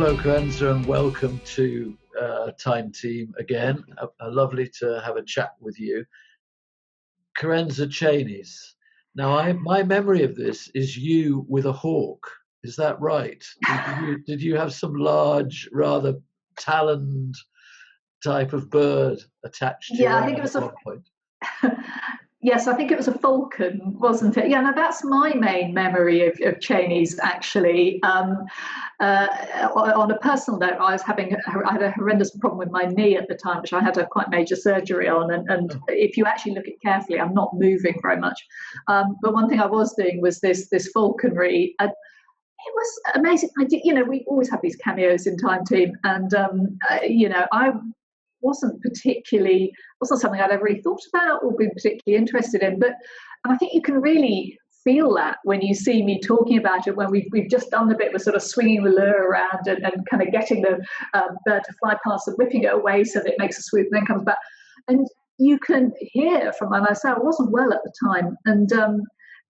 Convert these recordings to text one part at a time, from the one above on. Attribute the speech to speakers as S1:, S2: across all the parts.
S1: Hello, Carenza, and welcome to Time Team again. Lovely to have a chat with you. Carenza Chenies. Now, my memory of this is you with a hawk. Is that right? Did you have some large, rather taloned type of bird attached to your arm at one point?
S2: Yes, I think it was a falcon, wasn't it? Yeah, now that's my main memory of Chenies, actually. On a personal note, I had a horrendous problem with my knee at the time, which I had a quite major surgery on. And if you actually look at it carefully, I'm not moving very much. But one thing I was doing was this falconry. It was amazing. We always have these cameos in Time Team, and I wasn't something I'd ever really thought about or been particularly interested in. And I think you can really feel that when you see me talking about it, when we've just done the bit with sort of swinging the lure around and kind of getting the bird to fly past and whipping it away so that it makes a swoop and then comes back. And you can hear from, and I say I wasn't well at the time, and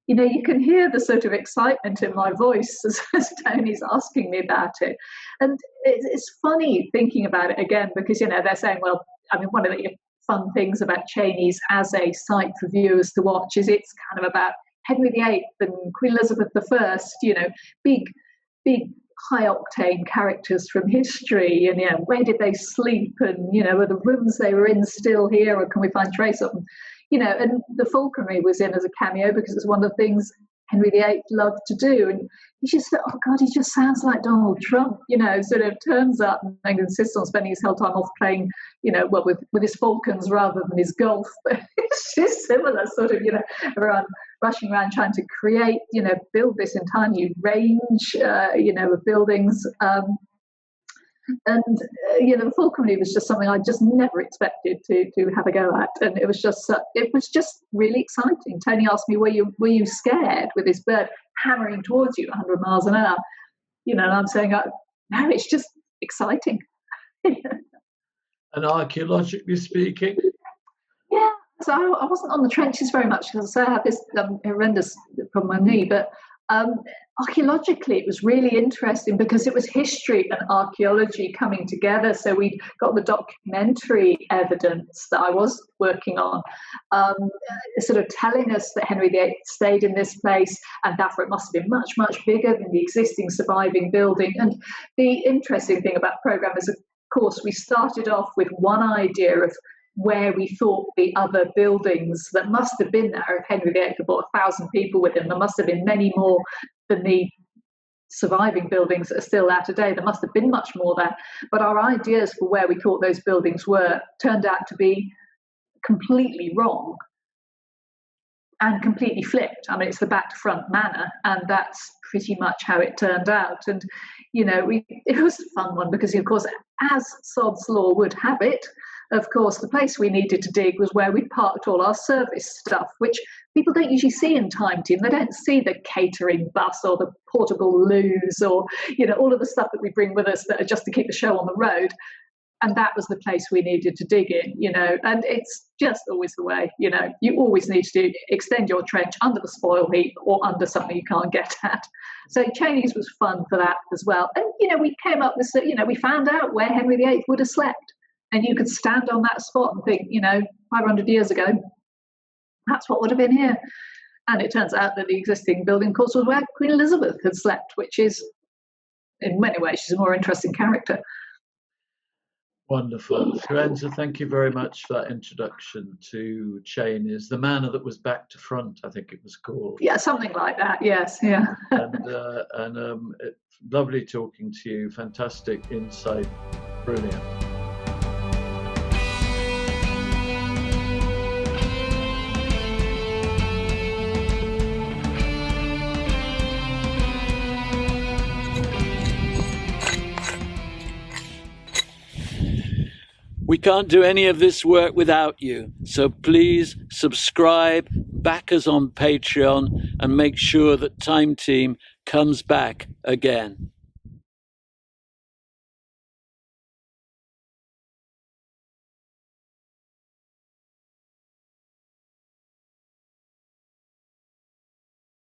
S2: you can hear the sort of excitement in my voice as Tony's asking me about it. And it's funny thinking about it again, because, they're saying, well, I mean, one of the fun things about Chenies as a site for viewers to watch is it's kind of about Henry VIII and Queen Elizabeth I, big high-octane characters from history, and, where did they sleep, and, are the rooms they were in still here, or can we find trace of them? And the falconry was in as a cameo because it's one of the things Henry VIII loved to do. And he just thought, oh God, he just sounds like Donald Trump, sort of turns up and insists on spending his whole time off playing, with his falcons rather than his golf. But it's just similar sort of, everyone rushing around trying to create, build this entire new range, of buildings. The falconry was just something I just never expected to have a go at, and it was just really exciting. Tony asked me, "Were you scared with this bird hammering towards you 100 miles an hour?" And I'm saying, "No, it's just exciting."
S1: And archaeologically speaking,
S2: yeah. So I wasn't on the trenches very much because I had this horrendous problem with my knee, but. Archaeologically, it was really interesting because it was history and archaeology coming together. So we got the documentary evidence that I was working on, sort of telling us that Henry VIII stayed in this place, and therefore it must have been much, much bigger than the existing surviving building. And the interesting thing about the programme is, of course, we started off with one idea of where we thought the other buildings that must have been there. If Henry VIII had brought 1,000 people with him, there must have been many more than the surviving buildings that are still there today. There must have been much more there. But our ideas for where we thought those buildings were turned out to be completely wrong and completely flipped. I mean, it's the back to front manor, and that's pretty much how it turned out. And, it was a fun one because, of course, as Sod's Law would have it, of course, the place we needed to dig was where we parked all our service stuff, which people don't usually see in Time Team. They don't see the catering bus or the portable loos or, all of the stuff that we bring with us that are just to keep the show on the road. And that was the place we needed to dig in, and it's just always the way, you always need to extend your trench under the spoil heap or under something you can't get at. So Chenies was fun for that as well. And, we came up with, we found out where Henry VIII would have slept. And you could stand on that spot and think, 500 years ago, that's what would have been here. And it turns out that the existing building, of course, was where Queen Elizabeth had slept, which is, in many ways, she's a more interesting character.
S1: Wonderful. Carenza, thank you very much for that introduction to Chenies, the manor that was back to front, I think it was called.
S2: Yeah, something like that, yes, yeah.
S1: And it's lovely talking to you, fantastic insight, brilliant. We can't do any of this work without you, so please subscribe, back us on Patreon, and make sure that Time Team comes back again.